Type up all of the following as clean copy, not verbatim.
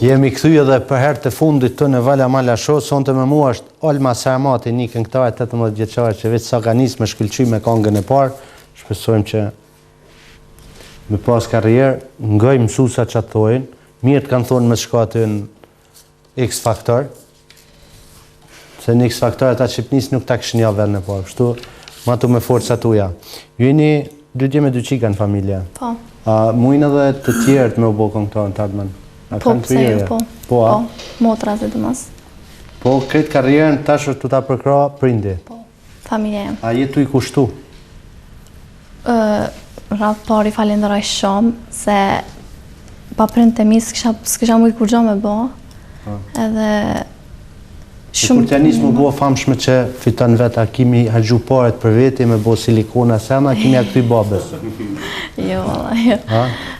Jemi kthy edhe për herë të fundit të në Vala Mala Show, sonte me mua është Olma Sarmati, një këngëtare 18 vjeçare që vetë sa ka nisë me shkëlqy me këngën e parë. Shpresojmë që me pas karrierë, ngoj mësuesa që thojnë, mirë të kanë thonë me shko aty në X Factor, se në X Factor ata Shqipnis nuk ta kishin javën e parë, kështu ma tu me forca tuja. Ju jeni dy dje me dy qika në familje. Po. A mujnë edhe të tjerët me u bo këngëtarë në Tardman? Po, pse jo, po. Po, motra dhe dëmas. Po, këtë karrierën tash është të ta përkra prindi? Po, familja jem. A jetu i kushtu? Ratë pari falenderoj shumë, se pa prind të mi s'kisha mu i kur gjo me bo. Edhe shumë... Kur t'ja nisë më bo famshme që fiton vetë, a kimi haqgju paret për veti me bo silikona sema, a kimi a këty babes? Jo, jo.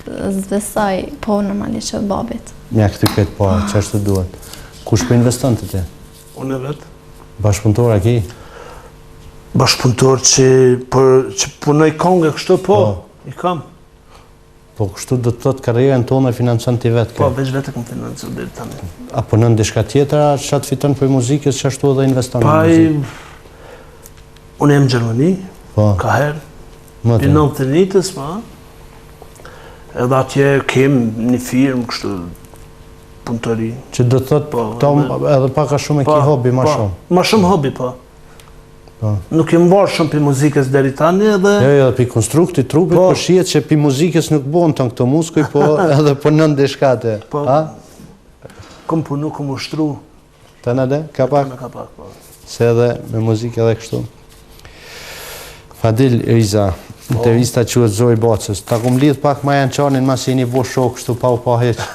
Zbesoj, po normalisht që babit. Mja këty këtë parë, që është të duhet. Kush për investon të ti? Unë e vetë. Bashkëpunëtor a ki? Bashkëpunëtor që punoj kongë kështu, po, i kam. Po kështu do të thotë karrierën tonë e financon ti vetë? Po, veç vetë këmë financon dhe tani. A punon diçka tjetër, që atë fiton për muzikës, që ashtu edhe investon në muzikë? Unë e më Gjermani, ka herë. Pinon të njëtës, edhe atje kem një firmë kështu punëtori. Që do të thotë edhe paka shumë e ki hobi ma shumë? Ma shumë hobi, po. Nuk jem varë shumë për muzikës deri tani edhe... Jo, për konstrukti trupit, për shiet që për muzikës nuk bon të në këto muskuj, po edhe punon dhe shkate. Po, kom punu, kom ushtru. Të në dhe? Ka pak? Ka pak, po. Se edhe me muzikë edhe kështu. Fadil Riza, intervista quhet Zori Bacës. Ta kum lidh pak ma janë qanin mas jeni bo shok kështu pa u pa heq.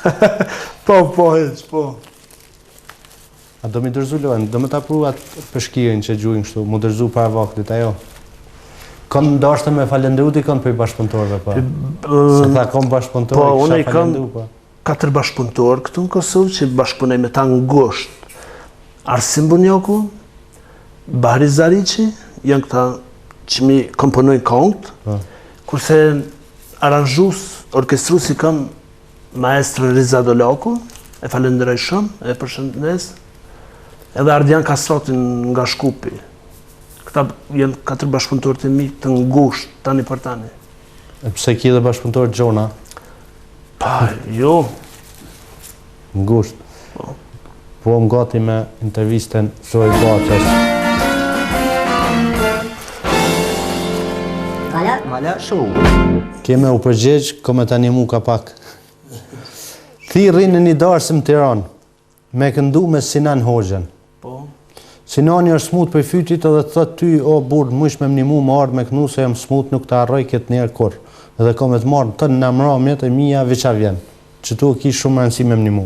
Pa u pa heq, po. A do mi dërzu lojnë, do me ta pru atë përshkirin që gjujnë kështu, mu dërzu para vaktit, ajo? Kanë ndashtë me falendru t'i kanë për i bashkëpunëtorve, pa? Se tha kanë bashkëpunëtorve, po, unë i falendru, pa? 4 bashkëpunëtorë këtu në Kosovë që bashkëpunej me ta në ngosht. Arsim Bunjoku, Bahri Zarici, janë këta që mi komponojnë këngët, kurse aranjus, orkestrus i kam maestro Riza Dolaku, e falenderoj shumë, e përshëndes, edhe Ardian Kastratin nga Shkupi. Këta janë 4 bashkëpunëtorë të mi të ngusht, tani për tani. E pse ki dhe bashkëpunëtorë Gjona? Pa, jo. Ngusht. Po më gati me intervisten Zori Bacës. Mala Show. Keme u përgjegjë, kome tani mu ka pak. Thi rrinë në një darësëm Tiranë, me këndu me Sinan Hoxhen. Po. Sinani është smut për fytit edhe të thot ty, o burë, mush me mnimu më ardhë me kënu se jam smut nuk të arroj këtë njerë kur. Edhe kome të marrë të në mramjet e mija veqa vjen. Që tu ki shumë rëndësi me mnimu.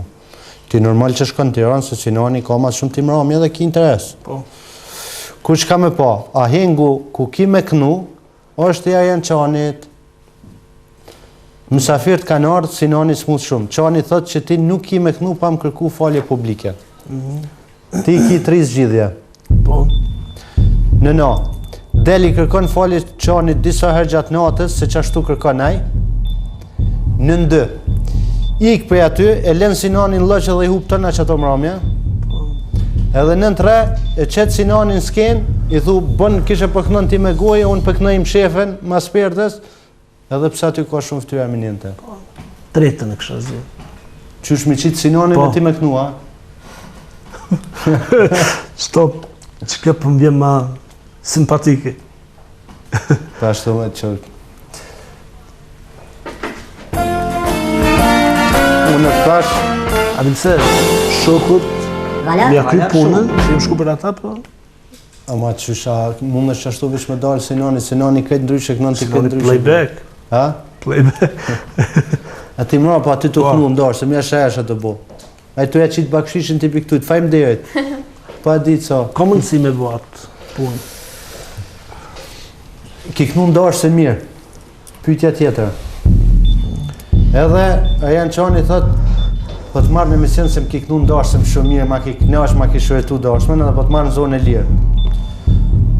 Ti normal që shkon Tiranë, se Sinani ka mas shumë ti mramjet dhe ki interes. Po. Ku që ka me pa, a hengu ku ki me kënu, është ja janë qanit, mësafirt kanë ardhë, Sinani smut shumë. Qani thot që ti nuk ki me kënu pa më kërku falje publike. Ti ki 3 zgjidhje. Po. Në na, deli kërkon falje qanit disa herë gjatë natës, se që ashtu kërkon aj. Në ndë, ik për aty, e len Sinanin lëqë dhe i hup tëna që ato mramja. Edhe në 3, e qetë Sinanin s'ken, i thu, bën kishe përkënën ti me goje, unë përkënëjmë shefen, mas perdes, edhe pësa ty ka shumë ftyra eminente. Tretën e kësha zi. Qysh mi qitë Sinanin me ti me kënua? Stop, që kjo për më vjen ma simpatike. Ta ashtu me qërë. Unë e thash... A di pëse, shokut, mja kry punën, që jem shku për ata, po? Ama qysha, mund është që ashtu vish me dalë Sinani këtë ndryshe, kënon t'i këtë ndryshe. Playback. Ha? Playback. A ti mra, po aty të kënu më darë, se mja shesha të bo. A i të e qitë bakshishin t'i piktujt, fajmë derit. Pa ditë so. Ka mundësi me bo atë punë? Ki kënu më darë se mirë. Pytja tjetër. Edhe, a janë qani thot, po të marrë në emision se më ki kënu ndarësëm shumë mirë, ma ki knash, ma ki shëretu darësmen, edhe po të marrë në zonë e lirë.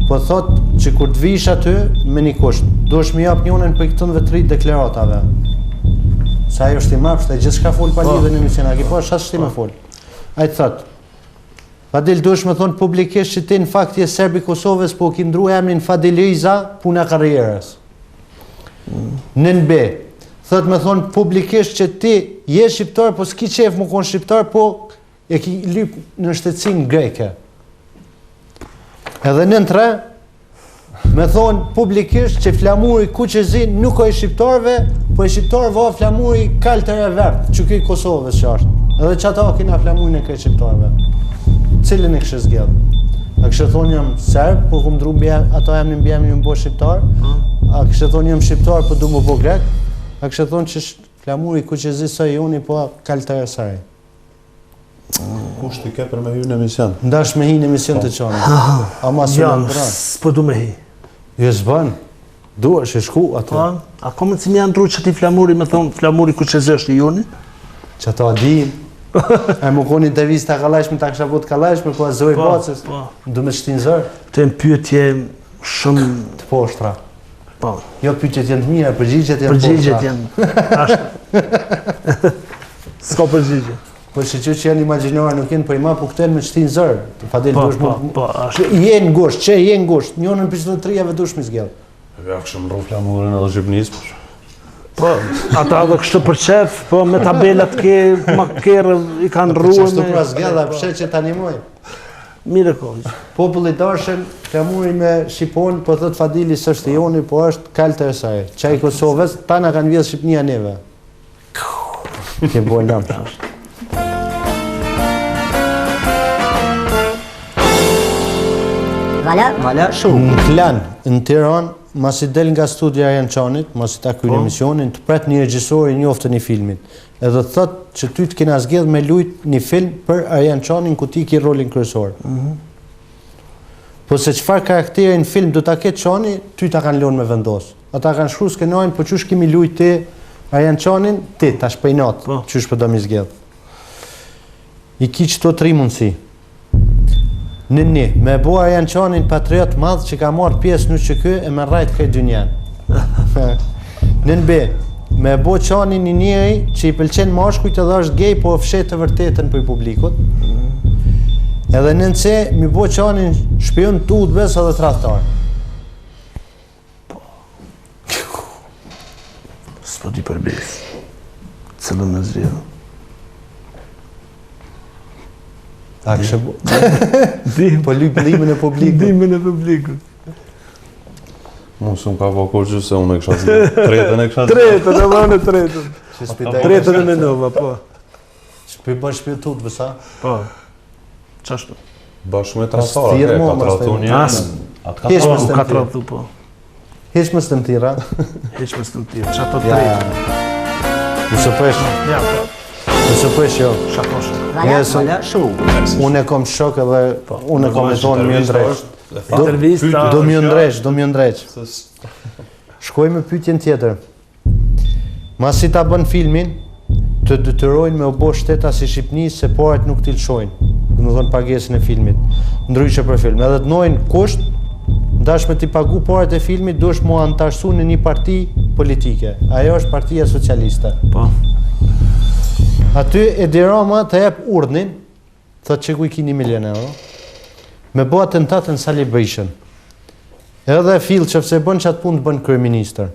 Po thot që kur të vish aty, me një kusht, do është mi jap njënën për këtën dhe 3 deklaratave. Se ajo shtimapsht e gjithçka fol pa lidhje në emision, a ke pa çfarë shtim e fol. Ai thot, Fadil duhesh me thonë publikisht që ti në fakt je serb i Kosovës, po ki ndru emrin Fadil Iza, puna karrierës. Nën B, thot me thonë publikisht që ti je shqiptar, po s'ki qef më konë shqiptar, po e ki lyp në shtetësinë greke. Edhe nën 3, me thonë publikisht që flamuri Kuqezin nuk o i shqiptarve, po i shqiptarve o flamuri kaltër e vert, që këj Kosovës që është. Edhe që ata kina flamurin e këj shqiptarve. Cilin e kështë zgjedhë? A kështë thonë jam serb, po këmë dru ato jam një mbjemi më bo shqiptar? A kështë thonë jam shqiptar, po du më bo grek? A kështë thonë që flamuri Kuqezin së i uni, po kaltër e sari? Kusht i ke për me hyrë në emision? Ndash me hi në emision të qonë. Ama së në mbra. S'po du me hi. Jo s'bën. Duar që shku atë. A komën si më janë ndru që ti flamuri, me thonë flamuri Kuqezin është i juni? Që ta din. E më koni intervista kalajshme, ta kësha bot kalajshme, po e zoj bacës. Du me shtinë zërë. Të e më pyetje shumë... Të poshtra. Po. Jo pyetjet janë të mira, përgjigjet janë poshtra. Përgjigjet janë... Ashtë. S'ka përgjigje. Po që janë imaginore nuk jenë, po i ma po këten me shtinë zërë. Fadil dush mu... Po, ashtë. Je në gusht, që je në gusht, njënën për 23-ave dush mi zgjellë. Ja, këshëm rru flamurin edhe Shqipnisë. Po, ata dhe kështë për qef, po me tabelat ke, ma kërë i kanë rruë me... Qështu pra zgjella, pëshe që ta animoj. Mire kohë. Populli dashën, flamuri me Shqipon, po thët Fadili së është i joni, po është kaltë e saj. Qaj Kosovës, ta në kanë vjedhë Shqipnia neve. Ke bojnë lamë. Vala Show. Në Klan, në Tiran, mas i del nga studia Arjan Çanit, mas i ta kryeni emisionin, të pret një regjisor i njoftën i filmit. Edhe thot që ty të kena zgjedh me lujt një film për Arjan Çanin ku ti ki rolin kryesor. Po se çfarë karakteri në film do ta ketë Çani, ty ta kanë lënë me vendos. Ata kanë shkruar skenojnë, po çush kemi lujt ti Arjan Çanin, ti tash pejnat, çush po do mi zgjedh. I ki çto 3 mundësi. Në një, me bo Arjan Çanin patriot madh që ka marrë pjesë në që e me rajt këj dynjan. Në B, me bo Çanin një njëri që i pëlqen mashkujt edhe është gej, po fshet të vërtetën për publikut. Edhe në C, mi bo Çanin shpion të udhbes edhe tradhtar. S'po di përbes. Cëllën me zhjithë. A kështë bo? Po limin e publikut. Limin e publikut. Mos më ka po që se unë e kësha zhjithë. Tretën e kësha zhjithë. Tretën, e vane tretën. Tretën e menova, po. Shpi bën shpi të bësa? Po. Qashtu? Bashkë me trasara, ka tratu një. Hesh më Ka tratu, po. Hesh më së të tira. Hesh më së të tira. Qa të tretën? Nësë pësh. Ja, po. Nësë pësh jo. Shakosh. Vala Show. Unë e kom shok edhe unë e kom e thonë mjë ndreq. Intervista. Do mjë ndreq. Shkoj me pyetjen tjetër. Masi ta bën filmin, të detyrojnë me u bo shteta si Shqipni se parat nuk t'i lëshojnë. Dhe më thonë pagesën e filmit. Ndryshe për film. Edhe të nojnë kusht, ndash me t'i pagu parat e filmit, dush mu antarësu në një parti politike. Ajo është Partia Socialiste. Po. Aty Edi Rama të jep urdhnin, thot që ku i ki 1 milion euro, me bo atentatën Sali Berishën. Edhe fill që fse bën që atë punë të bën kryeministër.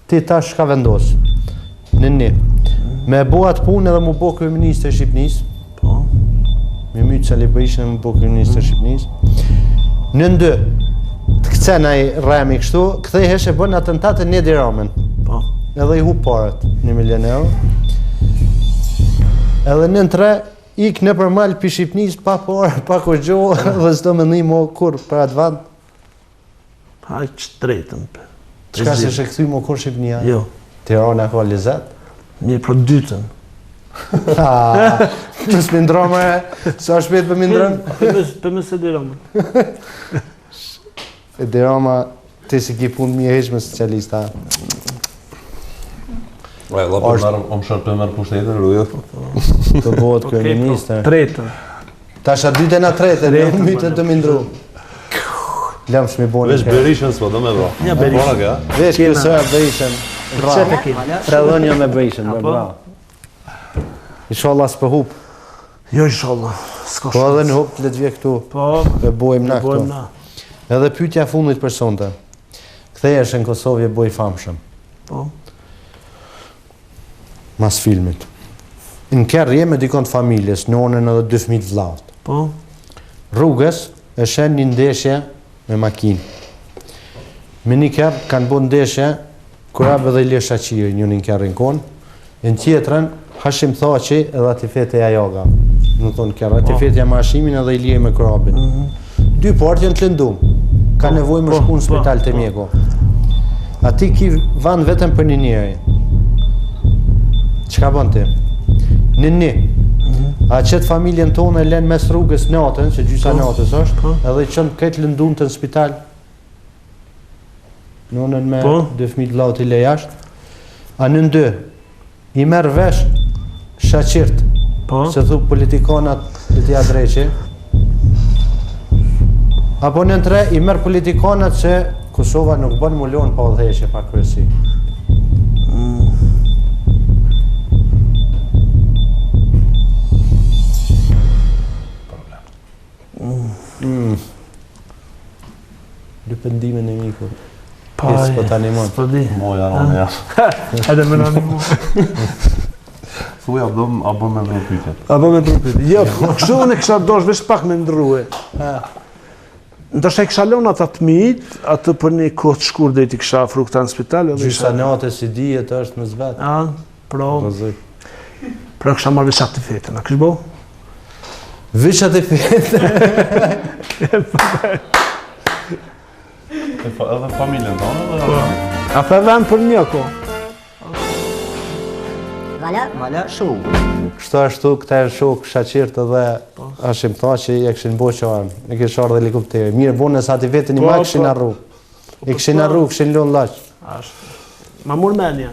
Ti tash ka vendos. Në një. Me bo atë punë edhe mu bo kryeministër Shqipnis. Po. Me mytë Sali Berishën e mu bo kryeministër Shqipnis. Në 2. Të këcen ai rremi kështu, ktheheshe bën atentatën Edi Ramën. Po. Edhe i hu parat, 1 milion euro. Edhe në 3, ik në përmal për Shqipnis, pa parë, pa kur gjohë, dhe s'do me ndihmo kur për atë vend. Haj që tretën. Qka se shë këthy mo kur Shqipnia? Jo. Tirana ka lezet? Mirë për dytën. Mësë më ndromë, sa shpet për më ndromë? Për mësë Edi Rama. Edi Rama, ti si ki punë mirë heq me socialista. La për mërë, më shërë për mërë pushtetë, rrujë. Të bëhet kryeministër. Tretën. Tasha dytën a tretën, në mytën të më ndru. Lëmë shmi bonë. Vesh Berishën s'po, do me do. Ja, Berishën. Vesh kësëra Berishën. Qëtë e kinë? Tredhënja me bejshën, bravo. Inshallah s'po hup. Jo, inshallah. S'ka Po edhe në hup të le të vje këtu. Po, E bojmë na bojmë këtu. na. Edhe pyetja e fundit për sonte. Kthehesh në Kosovë e boj famshëm. Po. Mas filmit. Në kerrje me dikon të familjes, nonën edhe 2 fëmijë të vllaut. Po. Rrugës e shen një ndeshje me makinë. Me një kerr kanë bërë ndeshje Kurab edhe Ilie Shaqiri, një në kerrin kon. Në tjetrën Hashim Thaçi edhe Atifete Jajoga. Në thonë kerr, Atifete me Hashimin edhe Ilie me Kurabin. Dy partë janë të lëndum. Ka nevojë më shku në spital të mjeku. Ati ki van vetëm për një njeri. Çka bën ti? Një. A qëtë familjen tonë e len mes rrugës natën, që gjysa natës është, edhe qënë këtë lëndun të në spital. Nonën me 2 fëmijë të vllaut i le jashtë. A në 2, i merr vesh Shaqirt, se thu politikanat të tja dreqi. Apo në 3, i merr politikanat se Kosova nuk bën mulon pa udhëheqje pa kryesi. Dy pendimin e miku. Pjesë po tani mon. S'po di. Moja në ja. Edhe më në animu. Thuj, a bëm me ndru pyetjet. Apo me trupit. Jo, kështu unë kisha dosh vesh pak me ndrue. Ndoshta i kisha lënë ata të mit, atë për një kohë të shkurtër deri të kisha afru këta në spital edhe Gjysa natës si dihet është më zvet. Pra kisha marrë veç aktifetën, a kish bo? Veç aktifetën. Edhe familjen tonë edhe A për vend për një ko? Vala show. Kështu ashtu këta e shok Shaqirt edhe Hashim Thaçi e kishin bo qarën. E kishin ardhur helikopteri. Mirë bonës ati vetën i ma kishin arru. I kishin arru, kishin lënë laç. Ma mur menja.